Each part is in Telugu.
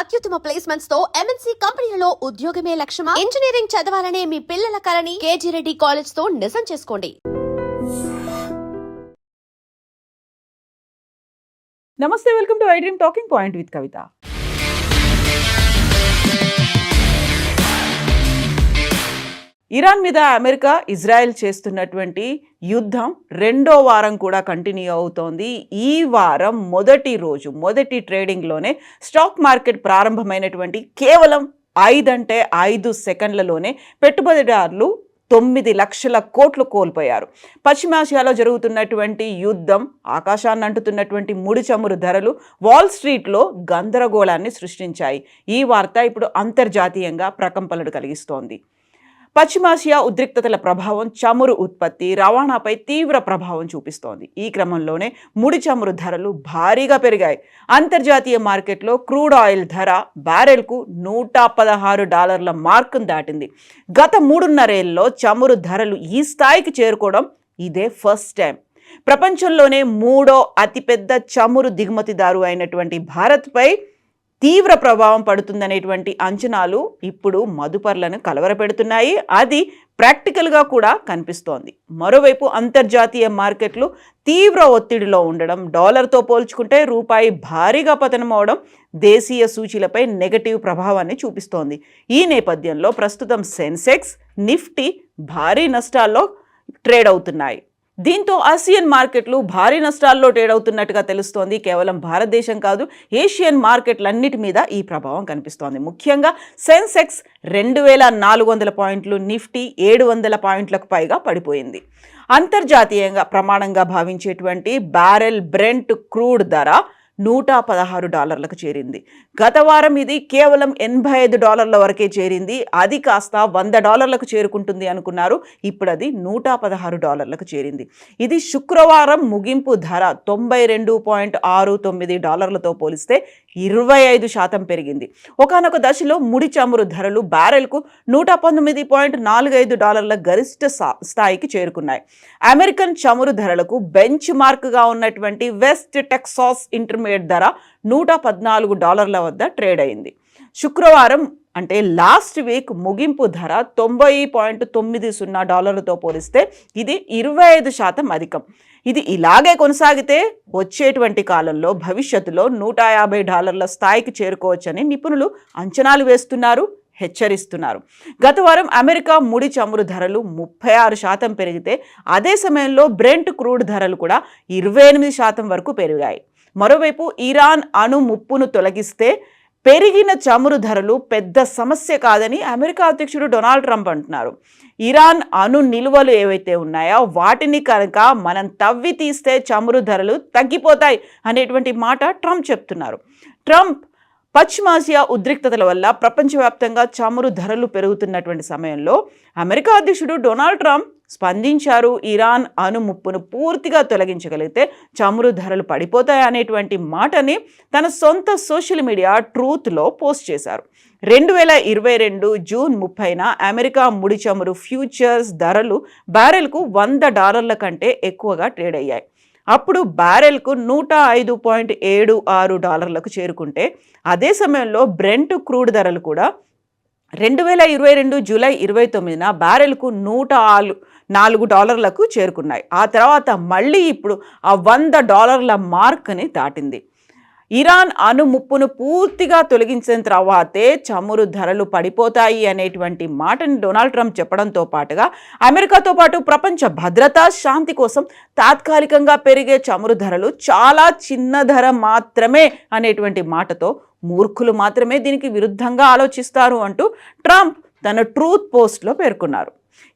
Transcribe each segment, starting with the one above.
అత్యుత్తమ ప్లేస్మెంట్స్ తో ఎంఎన్సీ కంపెనీలలో ఉద్యోగమే లక్ష్యమా? ఇంజనీరింగ్ చదవాలనే మీ పిల్లల కలని కేజీ రెడ్డి కాలేజ్ తో నిజం చేసుకోండి. నమస్తే, welcome to I dream talking point with Kavitha. Iran మీద అమెరికా ఇజ్రాయెల్ చేస్తున్నటువంటి యుద్ధం రెండో వారం కూడా కంటిన్యూ అవుతోంది. ఈ వారం మొదటి ట్రేడింగ్లోనే స్టాక్ మార్కెట్ ప్రారంభమైనటువంటి కేవలం 5 సెకండ్లలోనే పెట్టుబడిదారులు 9 లక్షల కోట్లు కోల్పోయారు. పశ్చిమాసియాలో జరుగుతున్నటువంటి యుద్ధం, ఆకాశాన్ని అంటుతున్నటువంటి ముడి చమురు ధరలు వాల్ స్ట్రీట్లో గందరగోళాన్ని సృష్టించాయి. ఈ వార్త ఇప్పుడు అంతర్జాతీయంగా ప్రకంపనలు కలిగిస్తోంది. పశ్చిమాసియా ఉద్రిక్తతల ప్రభావం చమురు ఉత్పత్తి, రవాణాపై తీవ్ర ప్రభావం చూపిస్తోంది. ఈ క్రమంలోనే ముడి చమురు ధరలు భారీగా పెరిగాయి. అంతర్జాతీయ మార్కెట్లో క్రూడ్ ఆయిల్ ధర బ్యారెల్కు $116 మార్కును దాటింది. గత 3.5 ఏళ్లలో చమురు ధరలు ఈ స్థాయికి చేరుకోవడం ఇదే ఫస్ట్ టైం. ప్రపంచంలోనే 3వ అతిపెద్ద చమురు దిగుమతిదారు అయినటువంటి భారత్పై తీవ్ర ప్రభావం పడుతుందనేటువంటి అంచనాలు ఇప్పుడు మదుపర్లను కలవరపెడుతున్నాయి. అది ప్రాక్టికల్గా కూడా కనిపిస్తోంది. మరోవైపు అంతర్జాతీయ మార్కెట్లు తీవ్ర ఒత్తిడిలో ఉండడం, డాలర్తో పోల్చుకుంటే రూపాయి భారీగా పతనం అవడం దేశీయ సూచీలపై నెగటివ్ ప్రభావాన్ని చూపిస్తోంది. ఈ నేపథ్యంలో ప్రస్తుతం సెన్సెక్స్, నిఫ్టీ భారీ నష్టాల్లో ట్రేడ్ అవుతున్నాయి. దీంతో ఆసియన్ మార్కెట్లు భారీ నష్టాల్లో ట్రేడ్ అవుతున్నట్టుగా తెలుస్తోంది. కేవలం భారతదేశం కాదు, ఏషియన్ మార్కెట్లన్నిటి మీద ఈ ప్రభావం కనిపిస్తోంది. ముఖ్యంగా సెన్సెక్స్ 2400 పాయింట్లు, నిఫ్టీ 700 పాయింట్లకు పైగా పడిపోయింది. అంతర్జాతీయంగా ప్రమాణంగా భావించేటువంటి బ్యారెల్ బ్రెంట్ క్రూడ్ ధర $116లకు చేరింది. గత వారం ఇది కేవలం $85 వరకే చేరింది. అది కాస్త $100లకు చేరుకుంటుంది అనుకున్నారు. ఇప్పుడు అది $116లకు చేరింది. ఇది శుక్రవారం ముగింపు ధర $92.69తో పోలిస్తే 25% పెరిగింది. ఒకానొక దశలో ముడి చమురు ధరలు బ్యారెల్కు $119.45 గరిష్ట స్థాయికి చేరుకున్నాయి. అమెరికన్ చమురు ధరలకు బెంచ్ మార్క్గా ఉన్నటువంటి వెస్ట్ టెక్సాస్ ఇంటర్మీడియట్ ధర $114 వద్ద ట్రేడ్ అయింది. శుక్రవారం అంటే లాస్ట్ వీక్ ముగింపు ధర $90.90తో పోలిస్తే ఇది 25% అధికం. ఇది ఇలాగే కొనసాగితే వచ్చేటువంటి కాలంలో భవిష్యత్తులో $150 స్థాయికి చేరుకోవచ్చని నిపుణులు అంచనాలు వేస్తున్నారు, హెచ్చరిస్తున్నారు. గత వారం అమెరికా ముడి చమురు ధరలు 36% పెరిగితే అదే సమయంలో బ్రెంట్ క్రూడ్ ధరలు కూడా 28% వరకు పెరిగాయి. మరోవైపు ఇరాన్ అణు ముప్పును తొలగిస్తే పెరిగిన చమురు ధరలు పెద్ద సమస్య కాదని అమెరికా అధ్యక్షుడు డొనాల్డ్ ట్రంప్ అంటున్నారు. ఇరాన్ అణు నిల్వలు ఏవైతే ఉన్నాయో వాటిని కనుక మనం తవ్వి తీస్తే చమురు ధరలు తగ్గిపోతాయి అనేటువంటి మాట ట్రంప్ చెప్తున్నారు. ట్రంప్ పశ్చిమాసియా ఉద్రిక్తతల వల్ల ప్రపంచవ్యాప్తంగా చమురు ధరలు పెరుగుతున్నటువంటి సమయంలో అమెరికా అధ్యక్షుడు డొనాల్డ్ ట్రంప్ స్పందించారు. ఇరాన్ అణు ముప్పును పూర్తిగా తొలగించగలిగితే చమురు ధరలు పడిపోతాయి అనేటువంటి మాటని తన సొంత సోషల్ మీడియా ట్రూత్లో పోస్ట్ చేశారు. 2022 జూన్ 30న అమెరికా ముడి చమురు ఫ్యూచర్స్ ధరలు బ్యారెల్కు $100 కంటే ఎక్కువగా ట్రేడ్ అయ్యాయి. అప్పుడు బ్యారెల్కు $105.76లకు చేరుకుంటే అదే సమయంలో బ్రెంట్ క్రూడ్ ధరలు కూడా 2022 జూలై 29న బ్యారెల్కు $104లకు చేరుకున్నాయి. ఆ తర్వాత మళ్ళీ ఇప్పుడు ఆ $100 మార్క్ని దాటింది. ఇరాన్ అణు ముప్పును పూర్తిగా తొలగించిన తర్వాతే చమురు ధరలు పడిపోతాయి అనేటువంటి మాటని డొనాల్డ్ ట్రంప్ చెప్పడంతో పాటుగా అమెరికాతో పాటు ప్రపంచ భద్రత, శాంతి కోసం తాత్కాలికంగా పెరిగే చమురు ధరలు చాలా చిన్న ధర మాత్రమే అనేటువంటి మాటతో మూర్ఖులు మాత్రమే దీనికి విరుద్ధంగా ఆలోచిస్తారు అంటూ ట్రంప్ తన ట్రూత్ పోస్ట్లో పేర్కొన్నారు.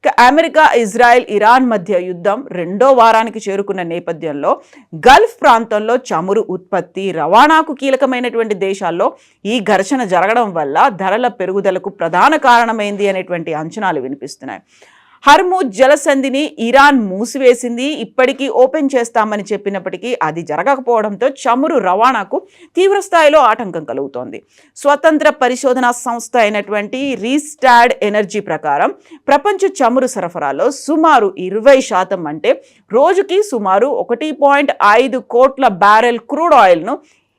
ఇక అమెరికా, ఇజ్రాయెల్, ఇరాన్ మధ్య యుద్ధం రెండో వారానికి చేరుకున్న నేపథ్యంలో గల్ఫ్ ప్రాంతంలో చమురు ఉత్పత్తి, రవాణాకు కీలకమైనటువంటి దేశాల్లో ఈ ఘర్షణ జరగడం వల్ల ధరల పెరుగుదలకు ప్రధాన కారణమైంది అనేటువంటి అంచనాలు వినిపిస్తున్నాయి. హర్ముజ్ జలసంధిని ఇరాన్ మూసివేసింది. ఇప్పటికీ ఓపెన్ చేస్తామని చెప్పినప్పటికీ అది జరగకపోవడంతో చమురు రవాణాకు తీవ్రస్థాయిలో ఆటంకం కలుగుతోంది. స్వతంత్ర పరిశోధనా సంస్థ అయినటువంటి రీస్టాడ్ ఎనర్జీ ప్రకారం ప్రపంచ చమురు సరఫరాలో సుమారు 20% అంటే రోజుకి సుమారు 1.5 కోట్ల బ్యారెల్ క్రూడ్ ఆయిల్ను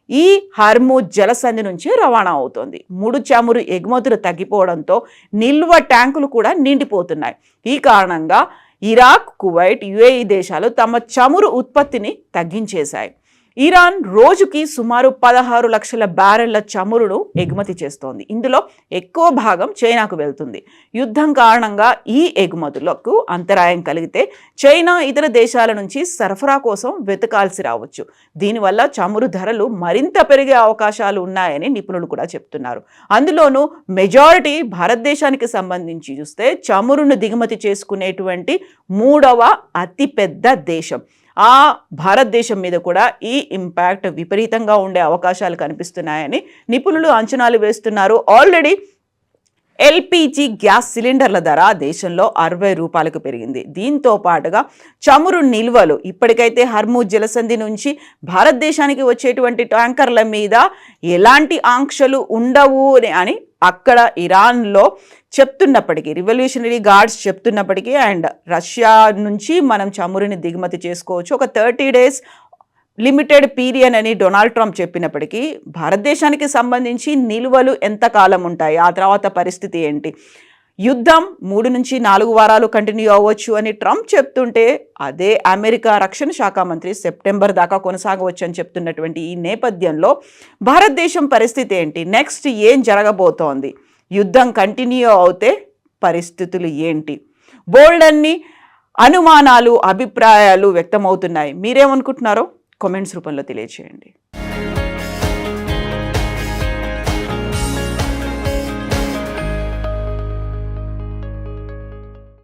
ఈ హర్మూజ్ జలసంధి నుంచి రవాణా అవుతోంది. ముడి చమురు ఎగుమతులు తగ్గిపోవడంతో నిల్వ ట్యాంకులు కూడా నిండిపోతున్నాయి. ఈ కారణంగా ఇరాక్, కువైట్, యుఏఈ దేశాలు తమ చమురు ఉత్పత్తిని తగ్గించేశాయి. ఇరాన్ రోజుకి సుమారు 16 లక్షల బ్యారెళ్ల చమురును ఎగుమతి చేస్తోంది. ఇందులో ఎక్కువ భాగం చైనాకు వెళ్తుంది. యుద్ధం కారణంగా ఈ ఎగుమతులకు అంతరాయం కలిగితే చైనా ఇతర దేశాల నుంచి సరఫరా కోసం వెతకాల్సి రావచ్చు. దీనివల్ల చమురు ధరలు మరింత పెరిగే అవకాశాలు ఉన్నాయని నిపుణులు కూడా చెప్తున్నారు. అందులోనూ మెజారిటీ భారతదేశానికి సంబంధించి చూస్తే చమురును దిగుమతి చేసుకునేటువంటి 3వ అతిపెద్ద దేశం. ఆ భారతదేశం మీద కూడా ఈ ఇంపాక్ట్ విపరీతంగా ఉండే అవకాశాలు కనిపిస్తున్నాయని నిపుణులు అంచనాలు వేస్తున్నారు. ఆల్రెడీ ఎల్పిజి గ్యాస్ సిలిండర్ల ధర దేశంలో 60 రూపాయలకు పెరిగింది. దీంతో పాటుగా చమురు నిల్వలు ఇప్పటికైతే హర్మూజ్ జలసంధి నుంచి భారతదేశానికి వచ్చేటువంటి ట్యాంకర్ల మీద ఎలాంటి ఆంక్షలు ఉండవు అని అక్కడ ఇరాన్లో చెప్తున్నప్పటికీ, రివల్యూషనరీ గార్డ్స్ చెప్తున్నప్పటికీ, అండ్ రష్యా నుంచి మనం చమురుని దిగుమతి చేసుకోవచ్చు, ఒక 30 days లిమిటెడ్ పీరియడ్ అని డొనాల్డ్ ట్రంప్ చెప్పినప్పటికీ భారతదేశానికి సంబంధించి నిల్వలు ఎంతకాలం ఉంటాయి, ఆ తర్వాత పరిస్థితి ఏంటి, యుద్ధం 3 నుంచి 4 వారాలు కంటిన్యూ అవ్వచ్చు అని ట్రంప్ చెప్తుంటే అదే అమెరికా రక్షణ శాఖ మంత్రి సెప్టెంబర్ దాకా కొనసాగవచ్చు అని చెప్తున్నటువంటి ఈ నేపథ్యంలో భారతదేశం పరిస్థితి ఏంటి, నెక్స్ట్ ఏం జరగబోతోంది, యుద్ధం కంటిన్యూ అవుతే పరిస్థితులు ఏంటి, బోల్డ్ అన్ని అనుమానాలు, అభిప్రాయాలు వ్యక్తమవుతున్నాయి. మీరేమనుకుంటున్నారో కామెంట్స్ రూపంలో తెలియజేయండి.